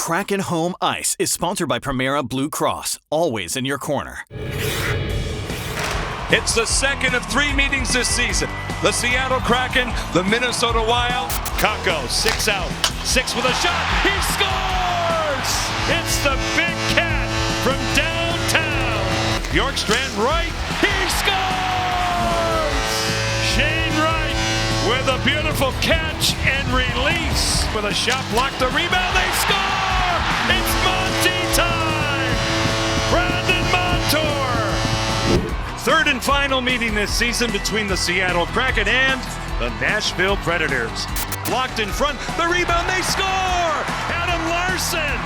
Kraken Home Ice is sponsored by Primera Blue Cross, always in your corner. It's the second of 3 meetings this season. The Seattle Kraken, the Minnesota Wild. Kakko, 6 out, 6 with a shot. He scores! It's the big cat from downtown. Bjorkstrand, Wright. He scores! Shane Wright with a beautiful catch and release. With a shot blocked, the rebound, they score! It's Monty time! Brandon Montour! Third and final meeting this season between the Seattle Kraken and the Nashville Predators. Blocked in front, the rebound, they score! Adam Larson,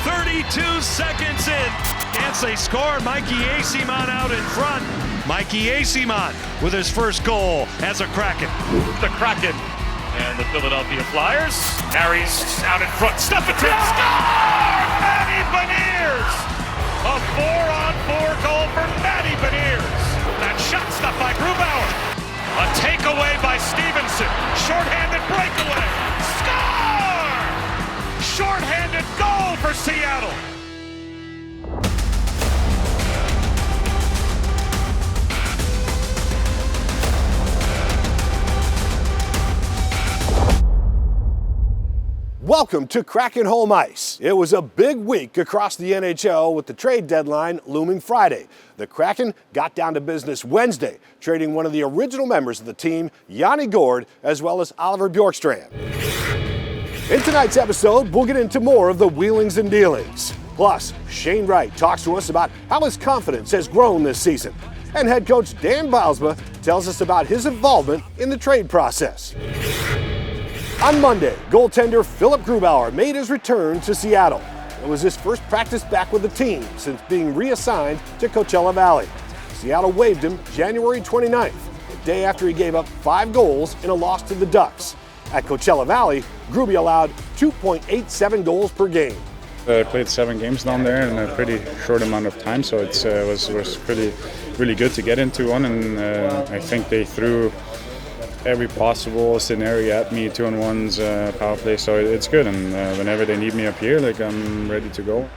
32 seconds in. Chance they score, Mikey Eyssimont out in front. Mikey Eyssimont with his first goal as a Kraken. The Kraken and the Philadelphia Flyers. Harry's out in front, stuff it in, score! Matty Beniers! A 4-on-4 goal for Matty Beniers. That shot stopped by Grubauer. A takeaway by Stevenson. Shorthanded breakaway. Score! Shorthanded goal for Seattle. Welcome to Kraken Home Ice. It was a big week across the NHL with the trade deadline looming Friday. The Kraken got down to business Wednesday, trading one of the original members of the team, Yanni Gourde, as well as Oliver Bjorkstrand. In tonight's episode, we'll get into more of the wheelings and dealings. Plus, Shane Wright talks to us about how his confidence has grown this season. And head coach Dan Bylsma tells us about his involvement in the trade process. On Monday, goaltender Philip Grubauer made his return to Seattle. It was his first practice back with the team since being reassigned to Coachella Valley. Seattle waived him January 29th, the day after he gave up 5 goals in a loss to the Ducks. At Coachella Valley, Gruby allowed 2.87 goals per game. I played 7 games down there in a pretty short amount of time, so it was really good to get into one, and I think they threw every possible scenario at me, 2-on-1s, power play, so it's good, and whenever they need me up here, I'm ready to go.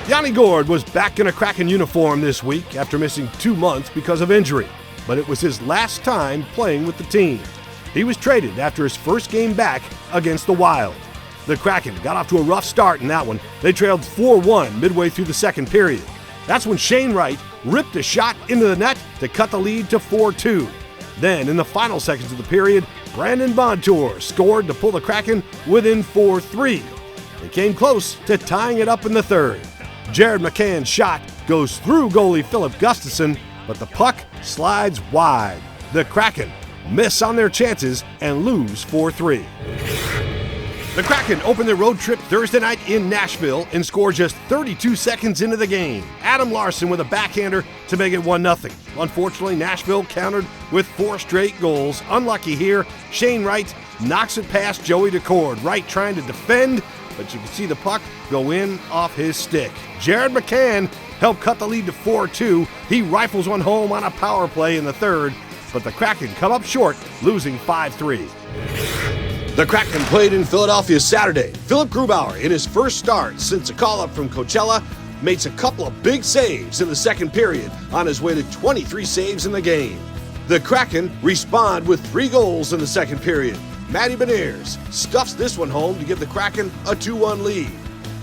Yanni Gourde was back in a Kraken uniform this week after missing 2 months because of injury, but it was his last time playing with the team. He was traded after his first game back against the Wild. The Kraken got off to a rough start in that one. They trailed 4-1 midway through the second period. That's when Shane Wright ripped a shot into the net to cut the lead to 4-2. Then, in the final seconds of the period, Brandon Montour scored to pull the Kraken within 4-3. They came close to tying it up in the third. Jared McCann's shot goes through goalie Philip Gustafsson, but the puck slides wide. The Kraken miss on their chances and lose 4-3. The Kraken opened their road trip Thursday night in Nashville and scored just 32 seconds into the game. Adam Larson with a backhander to make it 1-0. Unfortunately, Nashville countered with 4 straight goals. Unlucky here, Shane Wright knocks it past Joey Decord. Wright trying to defend, but you can see the puck go in off his stick. Jared McCann helped cut the lead to 4-2. He rifles one home on a power play in the third, but the Kraken come up short, losing 5-3. The Kraken played in Philadelphia Saturday. Philip Grubauer, in his first start since a call-up from Coachella, makes a couple of big saves in the second period on his way to 23 saves in the game. The Kraken respond with 3 goals in the second period. Matty Beniers stuffs this one home to give the Kraken a 2-1 lead.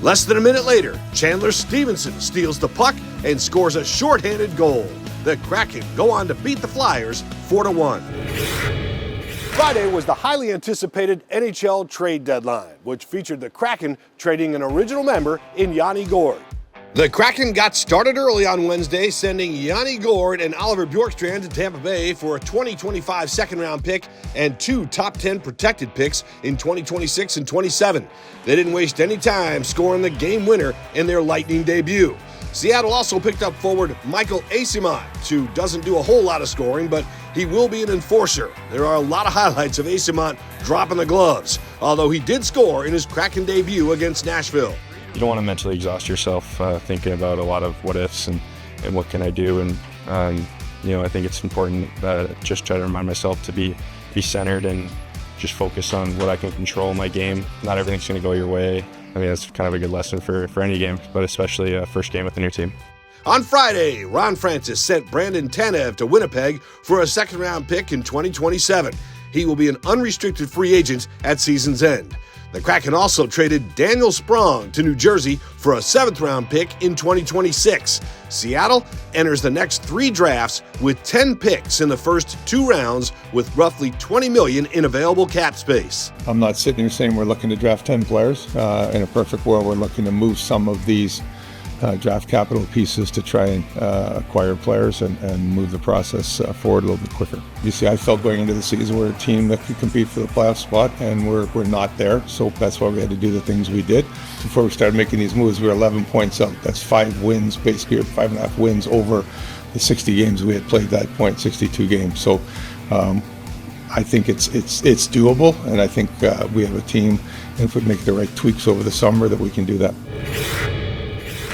Less than a minute later, Chandler Stevenson steals the puck and scores a shorthanded goal. The Kraken go on to beat the Flyers 4-1. Friday was the highly anticipated NHL trade deadline, which featured the Kraken trading an original member in Yanni Gourde. The Kraken got started early on Wednesday, sending Yanni Gourde and Oliver Bjorkstrand to Tampa Bay for a 2025 second-round pick and 2 top 10 protected picks in 2026 and 27. They didn't waste any time scoring the game winner in their Lightning debut. Seattle also picked up forward Michael Eyssimont, who doesn't do a whole lot of scoring, but he will be an enforcer. There are a lot of highlights of Eyssimont dropping the gloves, although he did score in his Kraken debut against Nashville. You don't want to mentally exhaust yourself thinking about a lot of what ifs and what can I do. And, I think it's important that I just try to remind myself to be centered and just focus on what I can control in my game. Not everything's going to go your way. I mean, that's kind of a good lesson for any game, but especially a first game with a new team. On Friday, Ron Francis sent Brandon Tanev to Winnipeg for a second-round pick in 2027. He will be an unrestricted free agent at season's end. The Kraken also traded Daniel Sprong to New Jersey for a seventh-round pick in 2026. Seattle enters the next 3 drafts with 10 picks in the first 2 rounds with roughly $20 million in available cap space. I'm not sitting here saying we're looking to draft 10 players. In a perfect world, we're looking to move some of these draft capital pieces to try and acquire players and move the process forward a little bit quicker. You see, I felt going into the season we're a team that could compete for the playoff spot, and we're not there. So that's why we had to do the things we did. Before we started making these moves, we were 11 points out. That's 5 wins, basically, or 5.5 wins over the 60 games we had played at that point, 62 games. So I think it's doable, and I think we have a team, and if we make the right tweaks over the summer, that we can do that.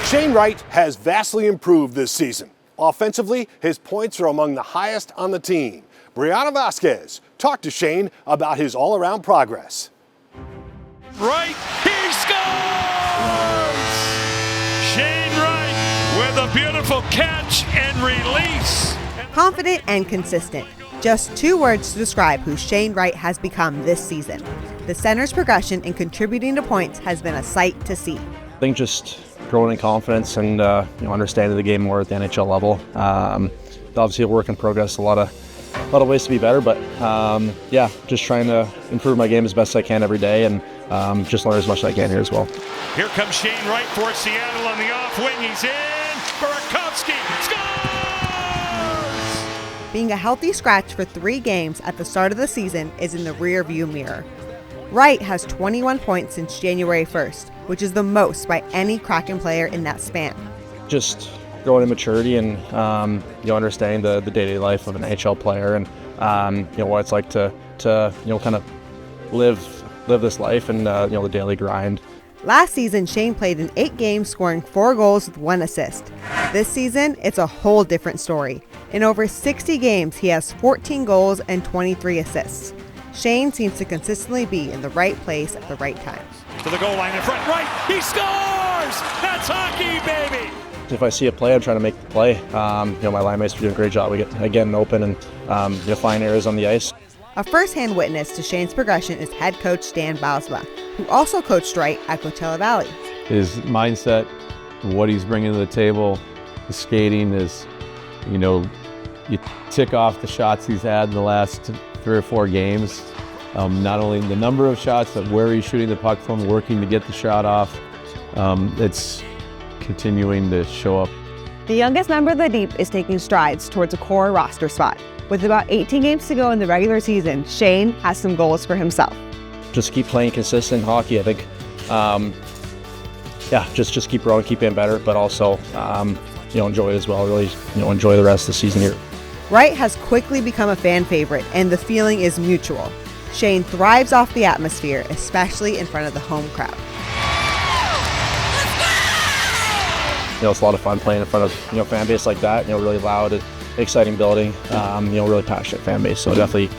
Shane Wright has vastly improved this season. Offensively, his points are among the highest on the team. Brianna Vasquez talked to Shane about his all-around progress. Wright, he scores! Shane Wright with a beautiful catch and release. Confident and consistent. Just 2 words to describe who Shane Wright has become this season. The center's progression in contributing to points has been a sight to see. I think just growing in confidence and understanding the game more at the NHL level. Obviously a work in progress, a lot of ways to be better, but just trying to improve my game as best I can every day, and just learn as much as I can here as well. Here comes Shane Wright for Seattle on the off wing. He's in. Burakovsky scores! Being a healthy scratch for 3 games at the start of the season is in the rear-view mirror. Wright has 21 points since January 1st, which is the most by any Kraken player in that span. Just growing in maturity and understanding the day-to-day life of an NHL player, and what it's like to kind of live this life and the daily grind. Last season, Shane played in 8 games, scoring 4 goals with 1 assist. This season, it's a whole different story. In over 60 games, he has 14 goals and 23 assists. Shane seems to consistently be in the right place at the right time. To the goal line in front, right, he scores! That's hockey, baby! If I see a play, I'm trying to make the play. My line mates are doing a great job. We get getting open and find areas on the ice. A first-hand witness to Shane's progression is head coach Dan Bylsma, who also coached Wright at Coachella Valley. His mindset, what he's bringing to the table, his skating is, you tick off the shots he's had in the last 3 or 4 games. Not only the number of shots, but where he's shooting the puck from, working to get the shot off. It's continuing to show up. The youngest member of the Deep is taking strides towards a core roster spot. With about 18 games to go in the regular season, Shane has some goals for himself. Just keep playing consistent hockey, I think. Just keep growing, keep getting better, but also, enjoy it as well. Really, enjoy the rest of the season here. Wright has quickly become a fan favorite, and the feeling is mutual. Shane thrives off the atmosphere, especially in front of the home crowd. It's a lot of fun playing in front of fan base like that. Really loud, exciting building. Really passionate fan base. So it definitely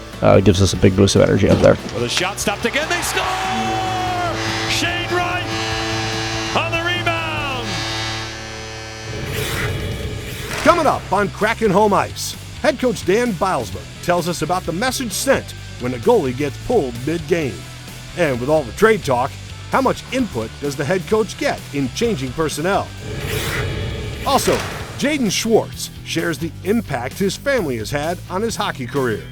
gives us a big boost of energy out there. With a shot stopped again, they score! Shane Wright on the rebound. Coming up on Kraken Home Ice, head coach Dan Bylsma tells us about the message sent when a goalie gets pulled mid-game. And with all the trade talk, how much input does the head coach get in changing personnel? Also, Jaden Schwartz shares the impact his family has had on his hockey career.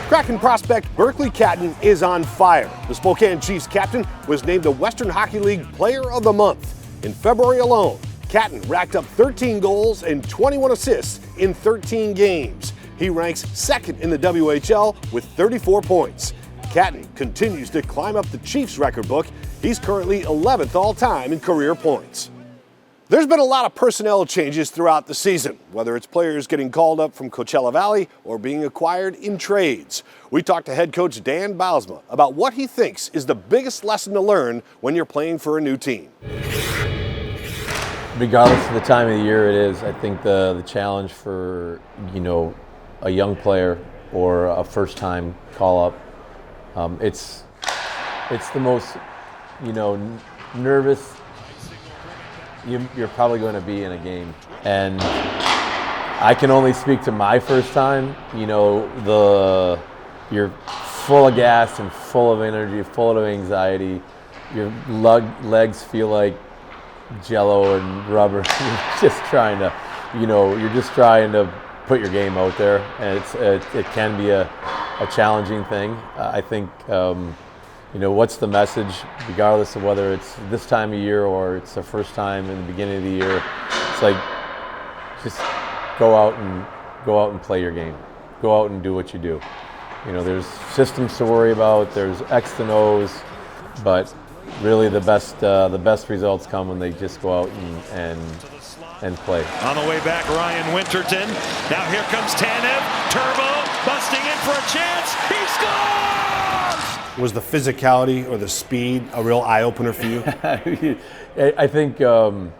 Kraken prospect Berkeley Catton is on fire. The Spokane Chiefs captain was named the Western Hockey League Player of the Month. In February alone, Catton racked up 13 goals and 21 assists in 13 games. He ranks second in the WHL with 34 points. Catton continues to climb up the Chiefs record book. He's currently 11th all-time in career points. There's been a lot of personnel changes throughout the season, whether it's players getting called up from Coachella Valley or being acquired in trades. We talked to head coach Dan Bylsma about what he thinks is the biggest lesson to learn when you're playing for a new team. regardless of the time of the year it is, I think the challenge for, a young player or a first-time call-up, it's the most, nervous you're probably going to be in a game. And I can only speak to my first time. You're full of gas and full of energy, full of anxiety. Your legs feel like jello and rubber. You're just trying to put your game out there, and it can be a challenging thing. I think what's the message, regardless of whether it's this time of year or it's the first time in the beginning of the year. It's like, just go out and play your game. Go out and do what you do. There's systems to worry about. There's X and O's, but really the best results come when they just go out and play. On the way back, Ryan Winterton. Now here comes Tanev. Turbo busting in for a chance. He scores! Was the physicality or the speed a real eye-opener for you? I think, how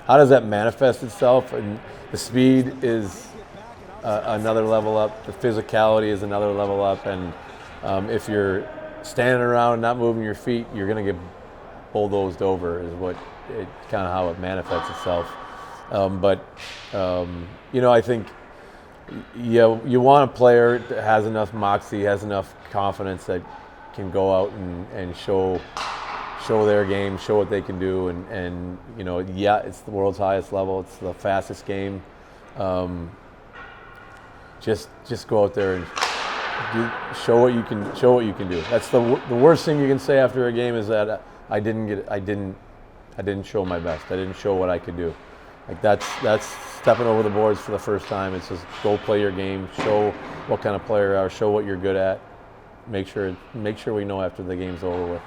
does that manifest itself? And the speed is another level up. The physicality is another level up. And if you're standing around and not moving your feet, you're going to get bulldozed over, is kind of how it manifests itself. I think you want a player that has enough moxie, has enough confidence that can go out and show their game, show what they can do, and it's the world's highest level, it's the fastest game. Just go out there and show what you can do. That's the worst thing you can say after a game, is that I didn't show my best. I didn't show what I could do. Like that's stepping over the boards for the first time. It's just go play your game, show what kind of player you are, show what you're good at. Make sure we know after the game's over with.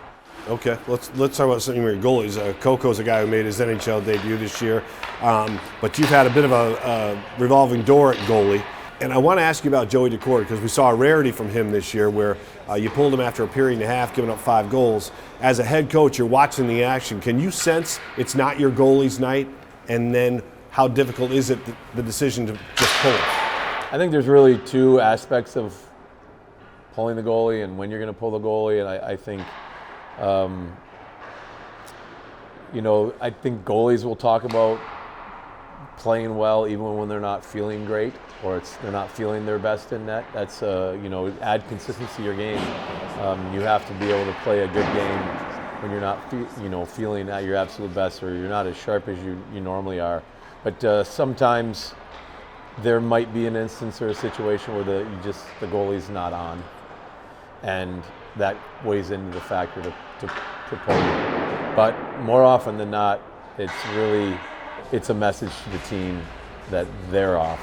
Okay, let's talk about some of your goalies. Koko's a guy who made his NHL debut this year, but you've had a bit of a revolving door at goalie. And I want to ask you about Joey Daccord, because we saw a rarity from him this year where you pulled him after a period and a half, giving up 5 goals. As a head coach, you're watching the action. Can you sense it's not your goalie's night? And then how difficult is it, the decision to just pull it? I think there's really 2 aspects of pulling the goalie and when you're going to pull the goalie. And I think, I think goalies will talk about playing well even when they're not feeling great, or they're not feeling their best in net. That's add consistency to your game. You have to be able to play a good game when you're not feeling at your absolute best, or you're not as sharp as you normally are. But sometimes there might be an instance or a situation where the goalie's not on, and that weighs into the factor to pull you. But more often than not, it's a message to the team that they're off.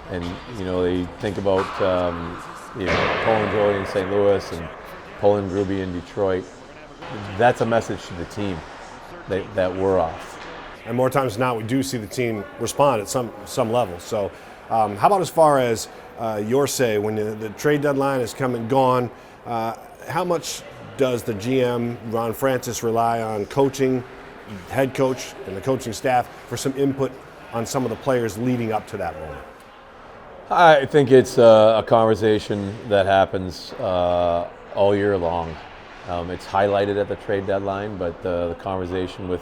And they think about pulling Joey in St. Louis and pulling Gruby in Detroit. That's a message to the team that we're off. And more times than not, we do see the team respond at some level. So how about as far as your say, when the trade deadline is come and gone, how much does the GM, Ron Francis, rely on coaching, head coach, and the coaching staff for some input on some of the players leading up to that moment? I think it's a conversation that happens all year long. It's highlighted at the trade deadline, but the conversation with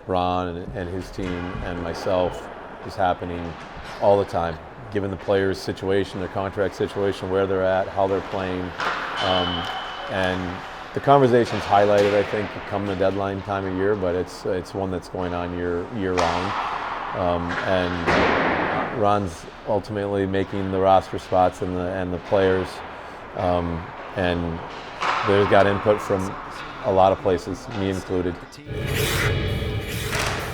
Ron and his team and myself is happening all the time, given the players' situation, their contract situation, where they're at, how they're playing. And the conversation's highlighted, I think, come the deadline time of year, but it's one that's going on year round. And Ron's ultimately making the roster spots and the players, and they've got input from a lot of places, me included.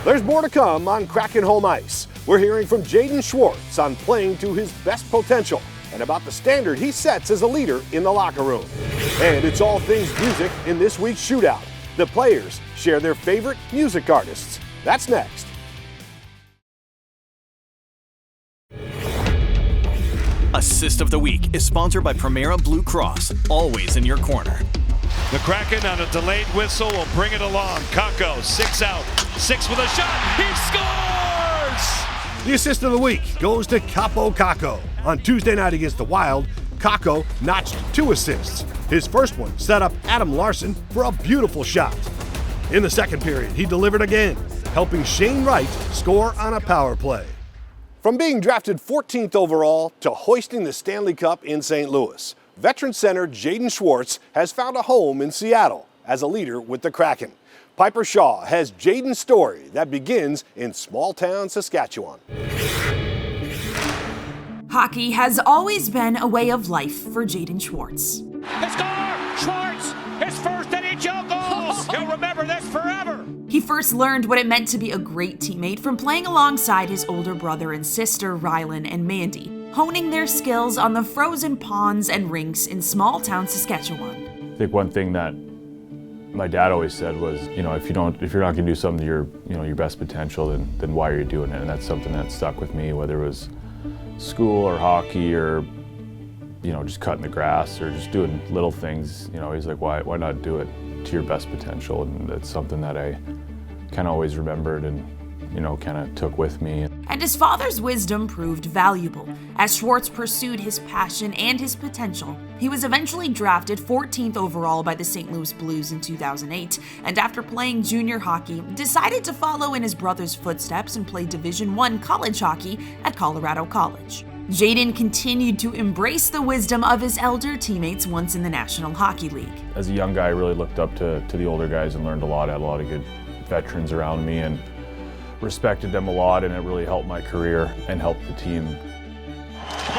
There's more to come on Kraken Home Ice. We're hearing from Jaden Schwartz on playing to his best potential and about the standard he sets as a leader in the locker room. And it's all things music in this week's shootout. The players share their favorite music artists. That's next. Assist of the Week is sponsored by Primera Blue Cross, always in your corner. The Kraken on a delayed whistle will bring it along. Kakko, 6 out, 6 with a shot. He scores! The assist of the week goes to Kaapo Kakko. On Tuesday night against the Wild, Kakko notched 2 assists. His first one set up Adam Larsson for a beautiful shot. In the second period, he delivered again, helping Shane Wright score on a power play. From being drafted 14th overall to hoisting the Stanley Cup in St. Louis, veteran center Jaden Schwartz has found a home in Seattle as a leader with the Kraken. Piper Shaw has Jaden's story that begins in small-town Saskatchewan. Hockey has always been a way of life for Jaden Schwartz. He scored! Schwartz! His first NHL goals! He'll remember this forever! He first learned what it meant to be a great teammate from playing alongside his older brother and sister, Rylan and Mandy, honing their skills on the frozen ponds and rinks in small-town Saskatchewan. I think one thing that my dad always said was, if you're not going to do something to your best potential, then why are you doing it? And that's something that stuck with me, whether it was school or hockey or just cutting the grass or just doing little things. He's like, why not do it to your best potential? And that's something that I kind of always remembered and kind of took with me. And his father's wisdom proved valuable. As Schwartz pursued his passion and his potential, he was eventually drafted 14th overall by the St. Louis Blues in 2008, and after playing junior hockey, decided to follow in his brother's footsteps and play Division I college hockey at Colorado College. Jaden continued to embrace the wisdom of his elder teammates once in the National Hockey League. As a young guy, I really looked up to the older guys and learned a lot. I had a lot of good veterans around me and respected them a lot, and it really helped my career and helped the team. For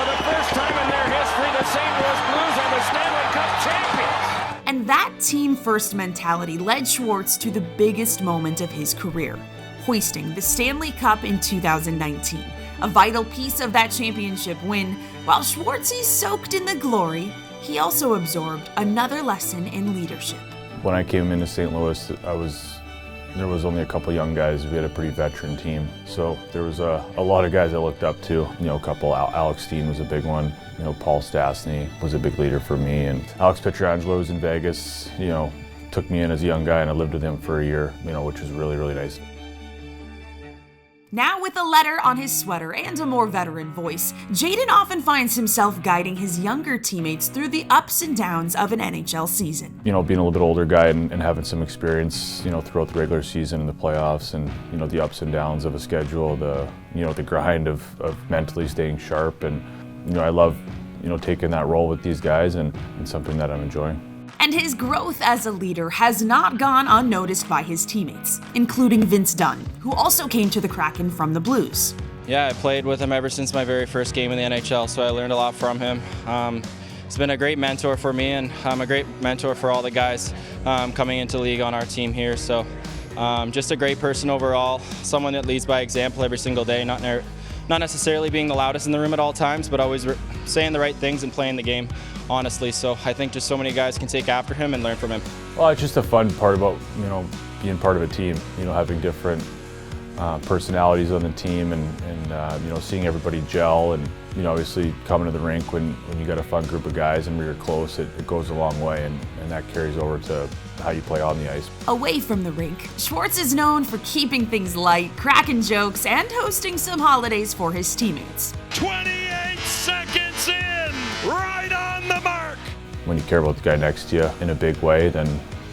the first time in their history, the St. Louis Blues are the Stanley Cup champions! And that team-first mentality led Schwartz to the biggest moment of his career, hoisting the Stanley Cup in 2019. A vital piece of that championship win, while Schwartzy soaked in the glory, he also absorbed another lesson in leadership. When I came into St. Louis, there was only a couple young guys. We had a pretty veteran team, so there was a lot of guys I looked up to. A couple. Alex Steen was a big one. Paul Stastny was a big leader for me, and Alex Pietrangelo was in Vegas. Took me in as a young guy, and I lived with him for a year. Which was really, really nice. Now with a letter on his sweater and a more veteran voice, Jaden often finds himself guiding his younger teammates through the ups and downs of an NHL season. Being a little bit older guy and having some experience, throughout the regular season and the playoffs, and the ups and downs of a schedule, the grind of mentally staying sharp, and I love taking that role with these guys, and it's something that I'm enjoying. And his growth as a leader has not gone unnoticed by his teammates, including Vince Dunn, who also came to the Kraken from the Blues. Yeah, I played with him ever since my very first game in the NHL, so I learned a lot from him. He's been a great mentor for me, and a great mentor for all the guys coming into the league on our team here. So just a great person overall, someone that leads by example every single day, not necessarily being the loudest in the room at all times, but always saying the right things and playing the game honestly. So I think just so many guys can take after him and learn from him. Well, it's just a fun part about being part of a team. Having different personalities on the team, and seeing everybody gel, and obviously coming to the rink when you got a fun group of guys and we're close, it goes a long way, and that carries over to how you play on the ice. Away from the rink, Schwartz is known for keeping things light, cracking jokes, and hosting some holidays for his teammates. 28 seconds in, right on the mark. When you care about the guy next to you in a big way, then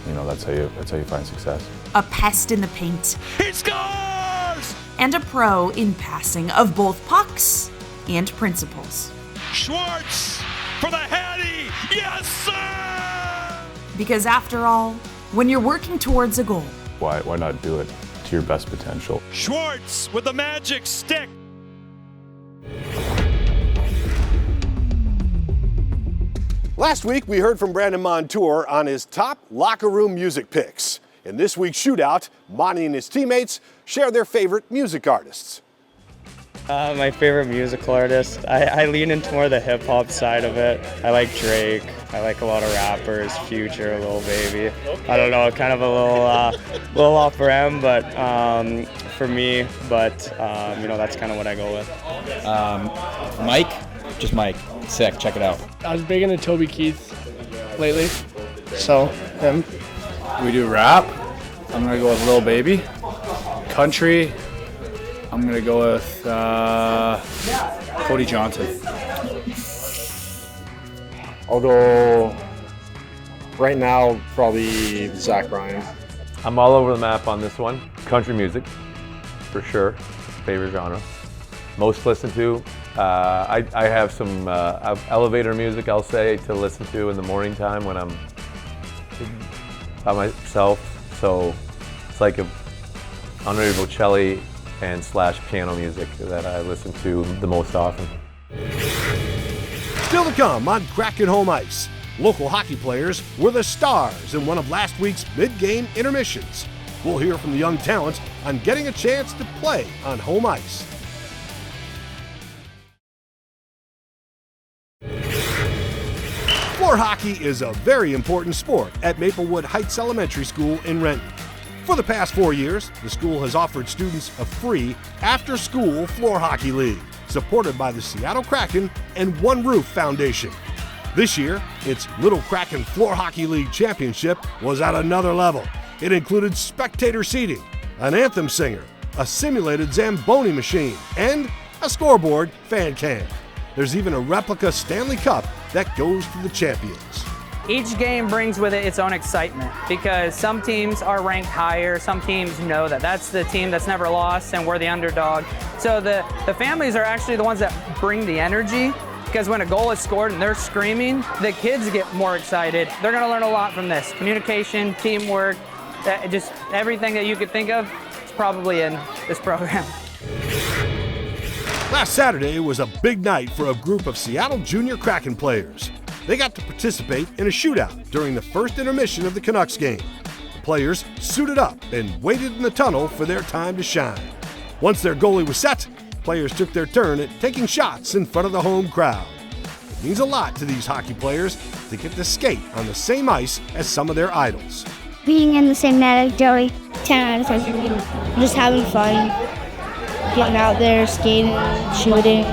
that's how you find success. A pest in the paint. He scores! And a pro in passing of both pucks and principles. Schwartz for the Hattie, yes sir! Because after all, when you're working towards a goal, why not do it to your best potential? Schwartz with the magic stick. Last week, we heard from Brandon Montour on his top locker room music picks. In this week's shootout, Monty and his teammates share their favorite music artists. My favorite musical artist, I lean into more the hip-hop side of it. I like Drake. I like a lot of rappers, Future, Lil Baby. I don't know, kind of a little off ram, but for me. But that's kind of what I go with. Mike, just Mike. Sick. Check it out. I was big into Toby Keith lately, so him. We do rap. I'm gonna go with Lil Baby. Country. I'm gonna go with Cody Johnson. I'll go right now, probably Zach Bryan. I'm all over the map on this one. Country music, for sure. Favorite genre. Most listened to. I have some elevator music, I'll say, to listen to in the morning time when I'm by myself. So it's like a Andre Bocelli and / piano music that I listen to the most often. Still to come on Kraken Home Ice. Local hockey players were the stars in one of last week's mid-game intermissions. We'll hear from the young talent on getting a chance to play on home ice. Floor hockey is a very important sport at Maplewood Heights Elementary School in Renton. For the past 4 years, the school has offered students a free after-school floor hockey league, supported by the Seattle Kraken and One Roof Foundation. This year, its Little Kraken Floor Hockey League Championship was at another level. It included spectator seating, an anthem singer, a simulated Zamboni machine, and a scoreboard fan cam. There's even a replica Stanley Cup that goes to the champions. Each game brings with it its own excitement because some teams are ranked higher, some teams know that that's the team that's never lost and we're the underdog. So the families are actually the ones that bring the energy, because when a goal is scored and they're screaming, the kids get more excited. They're gonna learn a lot from this. Communication, teamwork, just everything that you could think of is probably in this program. Last Saturday was a big night for a group of Seattle Junior Kraken players. They got to participate in a shootout during the first intermission of the Canucks game. The players suited up and waited in the tunnel for their time to shine. Once their goalie was set, players took their turn at taking shots in front of the home crowd. It means a lot to these hockey players to get to skate on the same ice as some of their idols. Being in the same net as Joey, 10 out of 10. Just having fun, getting out there, skating, shooting.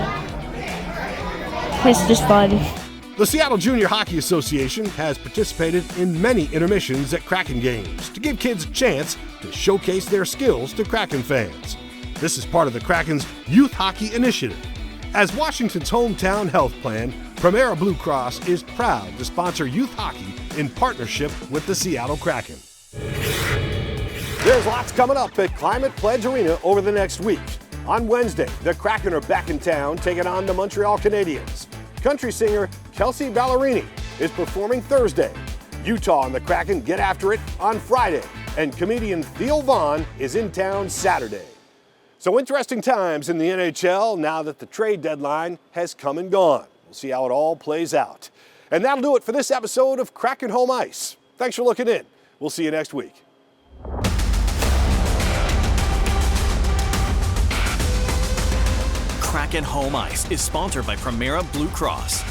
It's just fun. The Seattle Junior Hockey Association has participated in many intermissions at Kraken games to give kids a chance to showcase their skills to Kraken fans. This is part of the Kraken's Youth Hockey Initiative. As Washington's hometown health plan, Premera Blue Cross is proud to sponsor youth hockey in partnership with the Seattle Kraken. There's lots coming up at Climate Pledge Arena over the next week. On Wednesday, the Kraken are back in town taking on the Montreal Canadiens. Country singer Kelsey Ballerini is performing Thursday. Utah and the Kraken get after it on Friday, and comedian Theo Vaughn is in town Saturday. So interesting times in the NHL now that the trade deadline has come and gone. We'll see how it all plays out. And that'll do it for this episode of Kraken Home Ice. Thanks for looking in. We'll see you next week. Kraken Home Ice is sponsored by Premera Blue Cross.